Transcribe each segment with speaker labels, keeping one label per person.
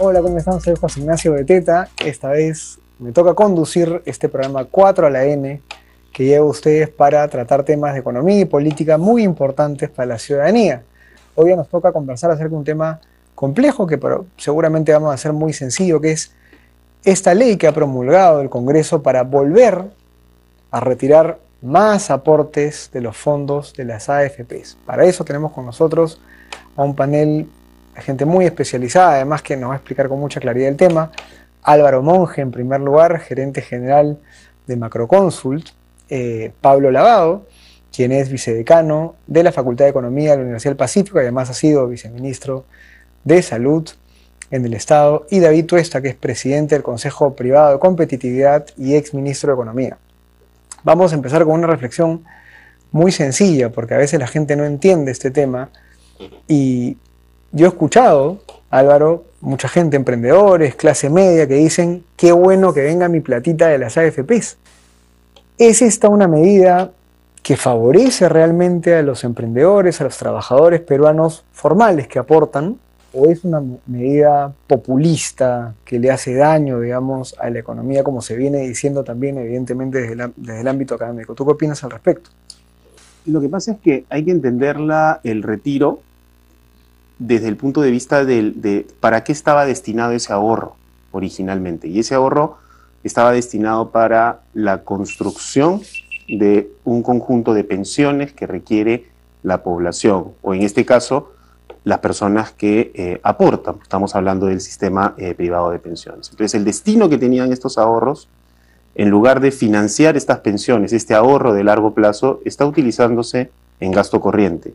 Speaker 1: Hola, ¿cómo están? Soy José Ignacio Beteta. Esta vez me toca conducir este programa 4 a la N que llevo a ustedes para tratar temas de economía y política muy importantes para la ciudadanía. Hoy día nos toca conversar acerca de un tema complejo que seguramente vamos a hacer muy sencillo, que es esta ley que ha promulgado el Congreso para volver a retirar más aportes de los fondos de las AFPs. Para eso tenemos con nosotros a un panel de gente muy especializada, además que nos va a explicar con mucha claridad el tema. Álvaro Monge, en primer lugar, gerente general de Macroconsult. Pablo Lavado, quien es vicedecano de la Facultad de Economía de la Universidad del Pacífico y además ha sido viceministro de Salud en el Estado. Y David Tuesta, que es presidente del Consejo Privado de Competitividad y exministro de Economía. Vamos a empezar con una reflexión muy sencilla, porque a veces la gente no entiende este tema. Y yo he escuchado, Álvaro, mucha gente, emprendedores, clase media, que dicen, qué bueno que venga mi platita de las AFPs. ¿Es esta una medida que favorece realmente a los emprendedores, a los trabajadores peruanos formales que aportan? ¿O es una medida populista que le hace daño, digamos, a la economía, como se viene diciendo también, evidentemente, desde el ámbito académico? ¿Tú qué opinas al respecto?
Speaker 2: Lo que pasa es que hay que entenderla, el retiro, desde el punto de vista de para qué estaba destinado ese ahorro originalmente. Y ese ahorro estaba destinado para la construcción de un conjunto de pensiones que requiere la población, o en este caso, las personas que aportan. Estamos hablando del sistema privado de pensiones. Entonces, el destino que tenían estos ahorros, en lugar de financiar estas pensiones, este ahorro de largo plazo, está utilizándose en gasto corriente.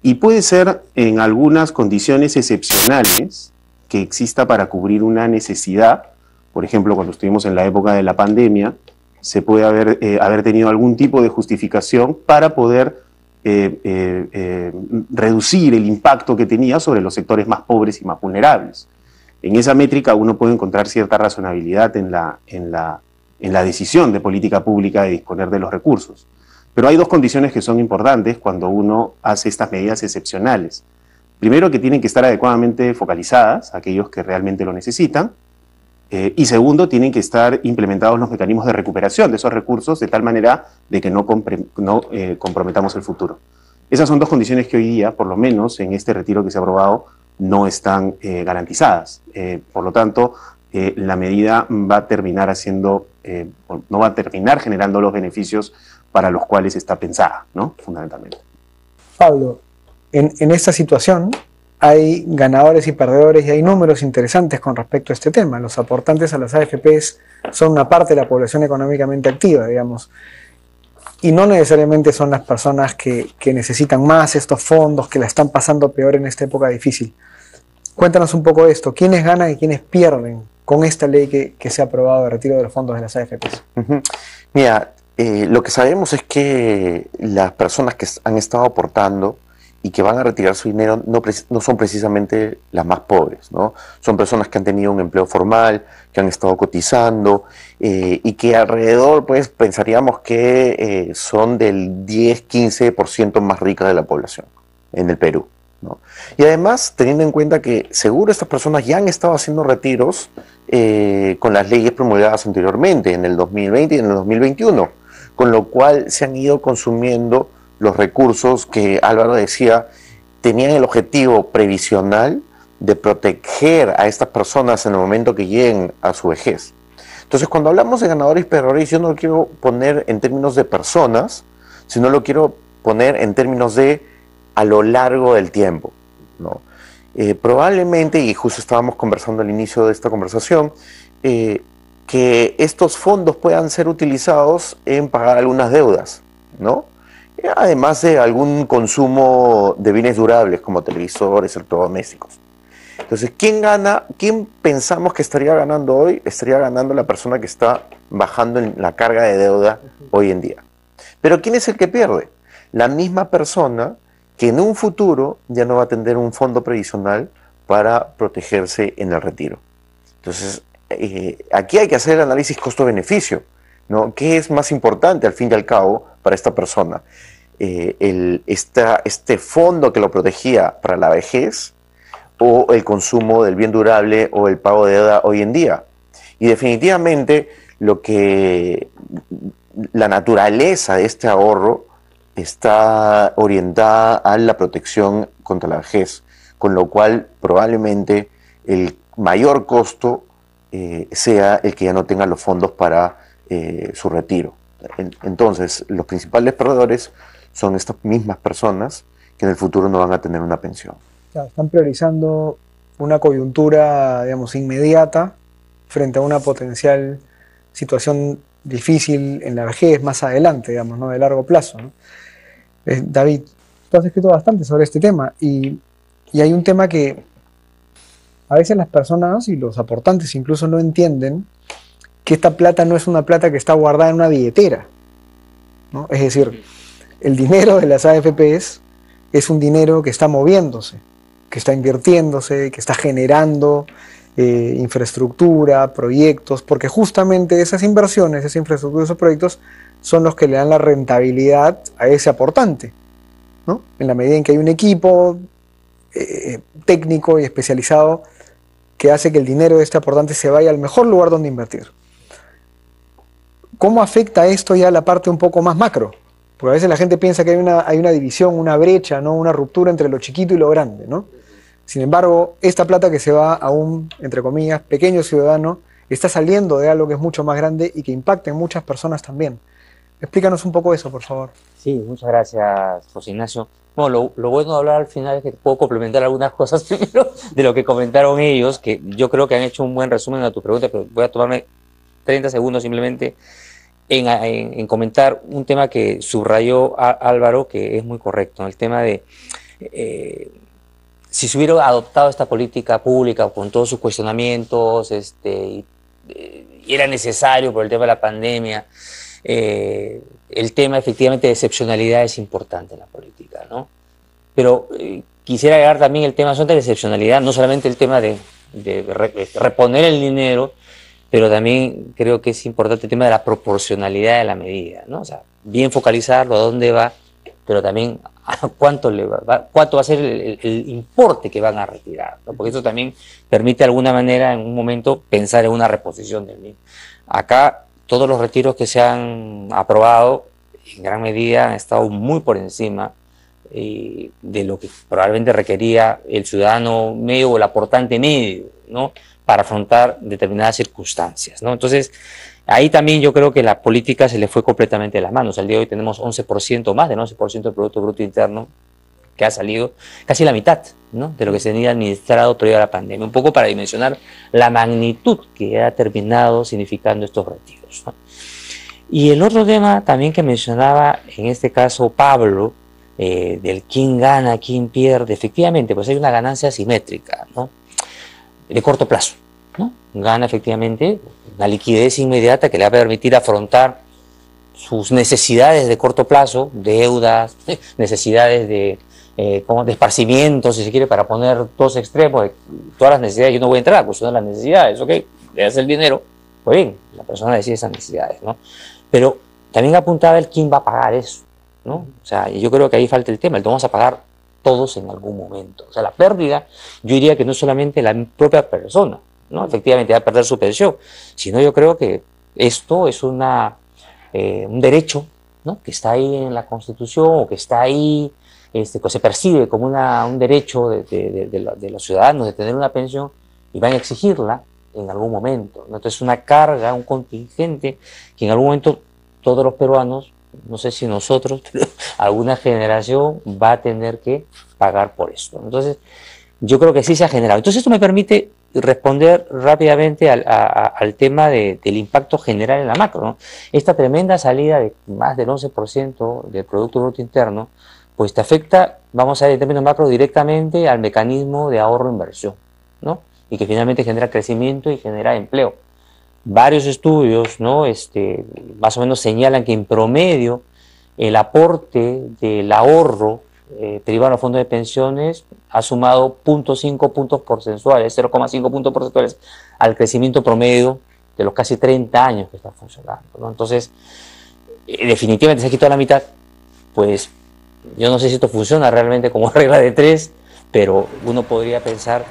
Speaker 2: Y puede ser en algunas condiciones excepcionales que exista para cubrir una necesidad. Por ejemplo, cuando estuvimos en la época de la pandemia, se puede haber tenido algún tipo de justificación para poder reducir el impacto que tenía sobre los sectores más pobres y más vulnerables. En esa métrica uno puede encontrar cierta razonabilidad en la decisión de política pública de disponer de los recursos. Pero hay dos condiciones que son importantes cuando uno hace estas medidas excepcionales. Primero, que tienen que estar adecuadamente focalizadas a aquellos que realmente lo necesitan. Y segundo, tienen que estar implementados los mecanismos de recuperación de esos recursos de tal manera de que no comprometamos el futuro. Esas son dos condiciones que hoy día, por lo menos en este retiro que se ha aprobado, no están garantizadas. Por lo tanto, la medida va a terminar no va a terminar generando los beneficios para los cuales está pensada, ¿no? Fundamentalmente.
Speaker 1: Pablo, en esta situación hay ganadores y perdedores y hay números interesantes con respecto a este tema. Los aportantes a las AFPs son una parte de la población económicamente activa, digamos, y no necesariamente son las personas que necesitan más estos fondos, que la están pasando peor en esta época difícil. Cuéntanos un poco de esto. ¿Quiénes ganan y quiénes pierden con esta ley que se ha aprobado de retiro de los fondos de las AFPs?
Speaker 3: Mira, lo que sabemos es que las personas que han estado aportando y que van a retirar su dinero no son precisamente las más pobres, ¿no? Son personas que han tenido un empleo formal, que han estado cotizando y que alrededor, pues, pensaríamos que son del 10-15% más ricas de la población en el Perú, ¿no? Y además, teniendo en cuenta que seguro estas personas ya han estado haciendo retiros con las leyes promulgadas anteriormente, en el 2020 y en el 2021, con lo cual se han ido consumiendo los recursos que Álvaro decía tenían el objetivo previsional de proteger a estas personas en el momento que lleguen a su vejez. Entonces, cuando hablamos de ganadores y perdedores, yo no lo quiero poner en términos de personas, sino lo quiero poner en términos de a lo largo del tiempo, ¿no? Probablemente, y justo estábamos conversando al inicio de esta conversación, que estos fondos puedan ser utilizados en pagar algunas deudas, ¿no? Además de algún consumo de bienes durables como televisores, electrodomésticos. Entonces, ¿quién gana? ¿Quién pensamos que estaría ganando hoy? Estaría ganando la persona que está bajando en la carga de deuda hoy en día. Pero ¿quién es el que pierde? La misma persona que en un futuro ya no va a tener un fondo previsional para protegerse en el retiro. Entonces, aquí hay que hacer el análisis costo-beneficio, ¿no? ¿Qué es más importante al fin y al cabo para esta persona? Este fondo que lo protegía para la vejez o el consumo del bien durable o el pago de deuda hoy en día. Y definitivamente la naturaleza de este ahorro está orientada a la protección contra la vejez, con lo cual probablemente el mayor costo sea el que ya no tenga los fondos para su retiro. Entonces, los principales perdedores son estas mismas personas que en el futuro no van a tener una pensión.
Speaker 1: Claro, están priorizando una coyuntura, digamos, inmediata frente a una potencial situación difícil en la vejez más adelante, digamos, ¿no? De largo plazo, ¿no? David, tú has escrito bastante sobre este tema y hay un tema que a veces las personas y los aportantes incluso no entienden, que esta plata no es una plata que está guardada en una billetera, ¿no? Es decir, el dinero de las AFPs es un dinero que está moviéndose, que está invirtiéndose, que está generando infraestructura, proyectos, porque justamente esas inversiones, esa infraestructura, esos proyectos son los que le dan la rentabilidad a ese aportante, ¿no? En la medida en que hay un equipo técnico y especializado que hace que el dinero de este aportante se vaya al mejor lugar donde invertir. ¿Cómo afecta esto ya a la parte un poco más macro? Porque a veces la gente piensa que hay una división, una brecha, ¿no? Una ruptura entre lo chiquito y lo grande, ¿no? Sin embargo, esta plata que se va a un, entre comillas, pequeño ciudadano, está saliendo de algo que es mucho más grande y que impacta en muchas personas también. Explícanos un poco eso, por favor.
Speaker 4: Sí, muchas gracias, José Ignacio. Bueno, lo bueno de hablar al final es que puedo complementar algunas cosas primero de lo que comentaron ellos, que yo creo que han hecho un buen resumen a tu pregunta, pero voy a tomarme 30 segundos simplemente en comentar un tema que subrayó Álvaro, que es muy correcto, ¿no? El tema de si se hubiera adoptado esta política pública con todos sus cuestionamientos, y era necesario por el tema de la pandemia, el tema efectivamente de excepcionalidad es importante en la política, ¿no? Pero quisiera agregar también el tema de excepcionalidad, no solamente el tema de reponer el dinero, pero también creo que es importante el tema de la proporcionalidad de la medida, ¿no? O sea, bien focalizarlo, a dónde va, pero también a cuánto va a ser el importe que van a retirar, ¿no? Porque eso también permite de alguna manera en un momento pensar en una reposición del mismo. Acá todos los retiros que se han aprobado en gran medida han estado muy por encima de lo que probablemente requería el ciudadano medio o el aportante medio, ¿no? Para afrontar determinadas circunstancias, ¿no? Entonces, ahí también yo creo que la política se le fue completamente de las manos. Al día de hoy tenemos 11%, más del 11% del Producto Bruto Interno que ha salido, casi la mitad, ¿no? De lo que se tenía administrado previo a la pandemia. Un poco para dimensionar la magnitud que ha terminado significando estos retiros, ¿no? Y el otro tema también que mencionaba, en este caso Pablo, del quién gana, quién pierde, efectivamente, pues hay una ganancia asimétrica, ¿no? De corto plazo, ¿no? Gana efectivamente una liquidez inmediata que le va a permitir afrontar sus necesidades de corto plazo, deudas, necesidades de esparcimiento, si se quiere, para poner dos extremos, todas las necesidades. Yo no voy a entrar a cuestionar las necesidades, ok, le das el dinero, pues bien, la persona decide esas necesidades, ¿no? Pero también apuntaba el quién va a pagar eso, ¿no? O sea, yo creo que ahí falta el tema, el vamos a pagar todos en algún momento. O sea, la pérdida, yo diría que no solamente la propia persona, ¿no? Efectivamente va a perder su pensión, sino yo creo que esto es un derecho, ¿no? Que está ahí en la Constitución o que está ahí, que se percibe como un derecho de los ciudadanos de tener una pensión y van a exigirla en algún momento, ¿no? Entonces una carga, un contingente que en algún momento todos los peruanos, no sé si nosotros, pero alguna generación va a tener que pagar por esto. Entonces, yo creo que sí se ha generado. Entonces, esto me permite responder rápidamente al tema del impacto general en la macro, ¿no? Esta tremenda salida de más del 11% del Producto Bruto Interno, pues te afecta, vamos a ver en términos macro, directamente al mecanismo de ahorro-inversión, ¿no? Y que finalmente genera crecimiento y genera empleo. Varios estudios, ¿no? Más o menos señalan que en promedio el aporte del ahorro privado a los fondos de pensiones ha sumado 0.5 puntos porcentuales, 0,5 puntos porcentuales al crecimiento promedio de los casi 30 años que está funcionando, ¿no? Entonces, definitivamente se ha quitado la mitad, pues yo no sé si esto funciona realmente como regla de tres, pero uno podría pensar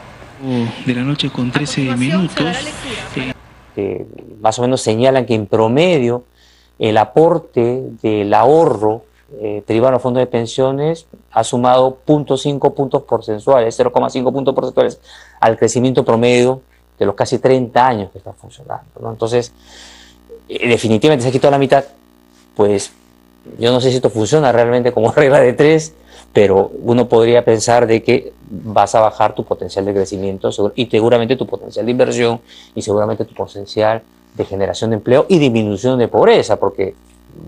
Speaker 5: de la noche con 13 minutos.
Speaker 4: Más o menos señalan que en promedio el aporte del ahorro privado a fondos de pensiones ha sumado 0.5 puntos porcentuales, 0,5 puntos porcentuales al crecimiento promedio de los casi 30 años que está funcionando, ¿no? Entonces, definitivamente se ha quitado la mitad, pues yo no sé si esto funciona realmente como regla de tres, pero uno podría pensar de que vas a bajar tu potencial de crecimiento y seguramente tu potencial de inversión y seguramente tu potencial de generación de empleo y disminución de pobreza, porque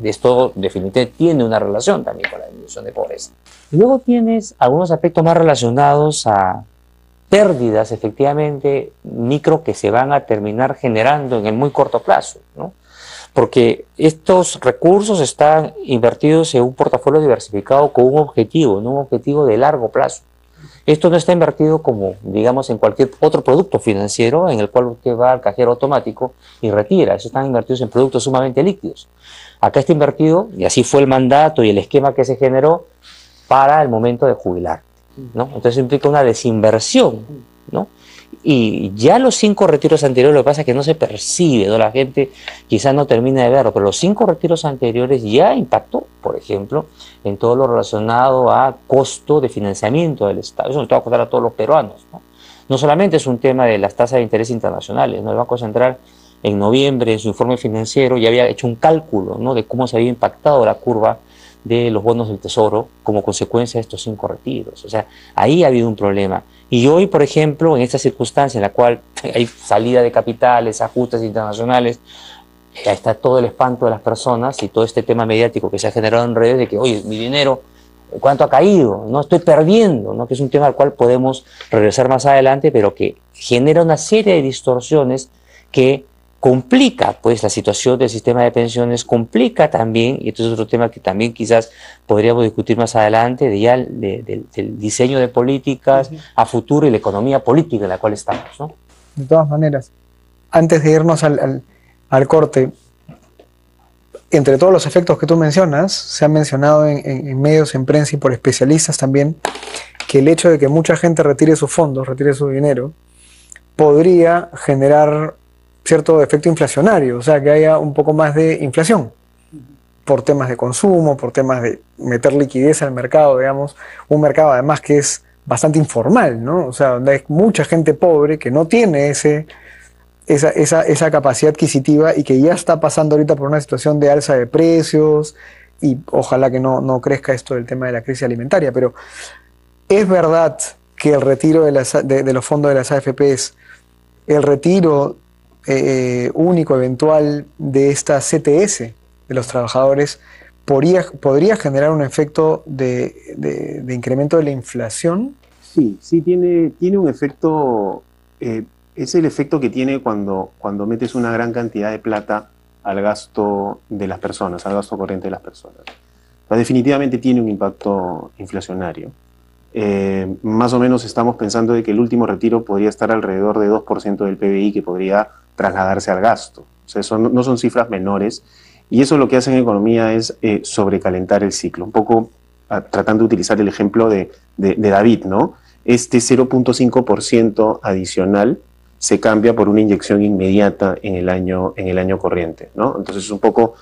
Speaker 4: esto definitivamente tiene una relación también con la disminución de pobreza. Luego tienes algunos aspectos más relacionados a pérdidas efectivamente micro que se van a terminar generando en el muy corto plazo, ¿no? Porque estos recursos están invertidos en un portafolio diversificado con un objetivo, no un objetivo de largo plazo. Esto no está invertido como, digamos, en cualquier otro producto financiero en el cual usted va al cajero automático y retira. Eso están invertidos en productos sumamente líquidos. Acá está invertido, y así fue el mandato y el esquema que se generó, para el momento de jubilar, ¿no? Entonces implica una desinversión, ¿no? Y ya los 5 retiros anteriores, lo que pasa es que no se percibe, ¿no? La gente quizás no termina de verlo, pero los 5 retiros anteriores ya impactó, por ejemplo, en todo lo relacionado a costo de financiamiento del Estado. Eso nos va a costar a todos los peruanos, ¿no? No solamente es un tema de las tasas de interés internacionales, ¿no? El Banco Central en noviembre, en su informe financiero, ya había hecho un cálculo, ¿no?, de cómo se había impactado la curva de los bonos del Tesoro como consecuencia de estos 5 retiros. O sea, ahí ha habido un problema. Y hoy, por ejemplo, en esta circunstancia en la cual hay salida de capitales, ajustes internacionales, está todo el espanto de las personas y todo este tema mediático que se ha generado en redes de que, oye, mi dinero, ¿cuánto ha caído? No estoy perdiendo, ¿no? Que es un tema al cual podemos regresar más adelante, pero que genera una serie de distorsiones que complica pues la situación del sistema de pensiones, complica también, y esto es otro tema que también quizás podríamos discutir más adelante, del diseño de políticas a futuro y la economía política en la cual estamos, ¿no?
Speaker 1: De todas maneras, antes de irnos al corte, entre todos los efectos que tú mencionas, se ha mencionado en medios, en prensa y por especialistas también, que el hecho de que mucha gente retire sus fondos, retire su dinero, podría generar cierto efecto inflacionario, o sea, que haya un poco más de inflación por temas de consumo, por temas de meter liquidez al mercado, digamos, un mercado además que es bastante informal, ¿no? O sea, donde hay mucha gente pobre que no tiene esa capacidad adquisitiva y que ya está pasando ahorita por una situación de alza de precios y ojalá que no crezca esto del tema de la crisis alimentaria, pero es verdad que el retiro de los fondos de las AFPs, el retiro único eventual de esta CTS de los trabajadores podría generar un efecto de incremento de la inflación.
Speaker 2: Sí, tiene un efecto, es el efecto que tiene cuando metes una gran cantidad de plata al gasto de las personas, al gasto corriente de las personas. Pero definitivamente tiene un impacto inflacionario. Más o menos estamos pensando de que el último retiro podría estar alrededor de 2% del PBI que podría trasladarse al gasto. O sea, no son cifras menores, y eso lo que hace en economía es sobrecalentar el ciclo. Un poco tratando de utilizar el ejemplo de David, ¿no? Este 0.5% adicional se cambia por una inyección inmediata en el año corriente, ¿no? Entonces es un poco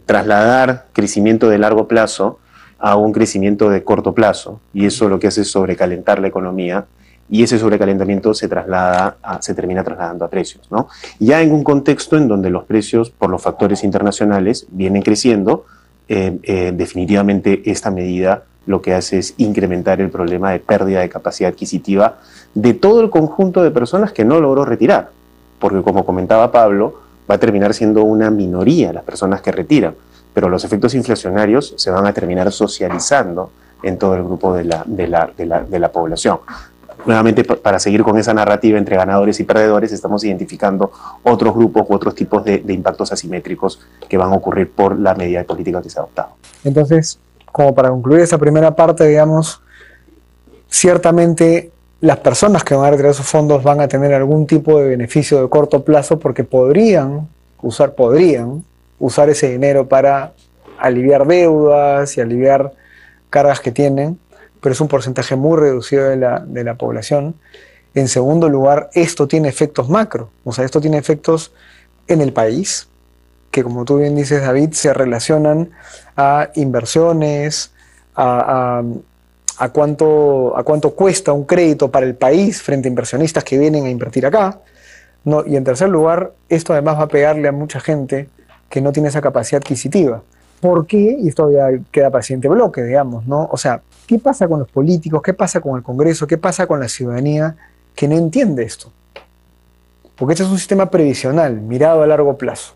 Speaker 2: trasladar crecimiento de largo plazo a un crecimiento de corto plazo, y eso lo que hace es sobrecalentar la economía, y ese sobrecalentamiento se termina trasladando a precios, ¿no? Ya en un contexto en donde los precios, por los factores internacionales, vienen creciendo, definitivamente esta medida lo que hace es incrementar el problema de pérdida de capacidad adquisitiva de todo el conjunto de personas que no logró retirar, porque como comentaba Pablo, va a terminar siendo una minoría las personas que retiran, pero los efectos inflacionarios se van a terminar socializando en todo el grupo de la población. Nuevamente, para seguir con esa narrativa entre ganadores y perdedores, estamos identificando otros grupos u otros tipos de impactos asimétricos que van a ocurrir por la medida de política que se ha adoptado.
Speaker 1: Entonces, como para concluir esta primera parte, digamos, ciertamente las personas que van a retirar sus fondos van a tener algún tipo de beneficio de corto plazo porque podrían usar ese dinero para aliviar deudas y aliviar cargas que tienen, pero es un porcentaje muy reducido de la población. En segundo lugar, esto tiene efectos macro, o sea, esto tiene efectos en el país, que como tú bien dices, David, se relacionan a inversiones, a cuánto cuesta un crédito para el país frente a inversionistas que vienen a invertir acá, ¿no? Y en tercer lugar, esto además va a pegarle a mucha gente que no tiene esa capacidad adquisitiva. ¿Por qué? Y esto ya queda para el siguiente bloque, digamos, ¿no? O sea, ¿qué pasa con los políticos? ¿Qué pasa con el Congreso? ¿Qué pasa con la ciudadanía que no entiende esto? Porque este es un sistema previsional, mirado a largo plazo.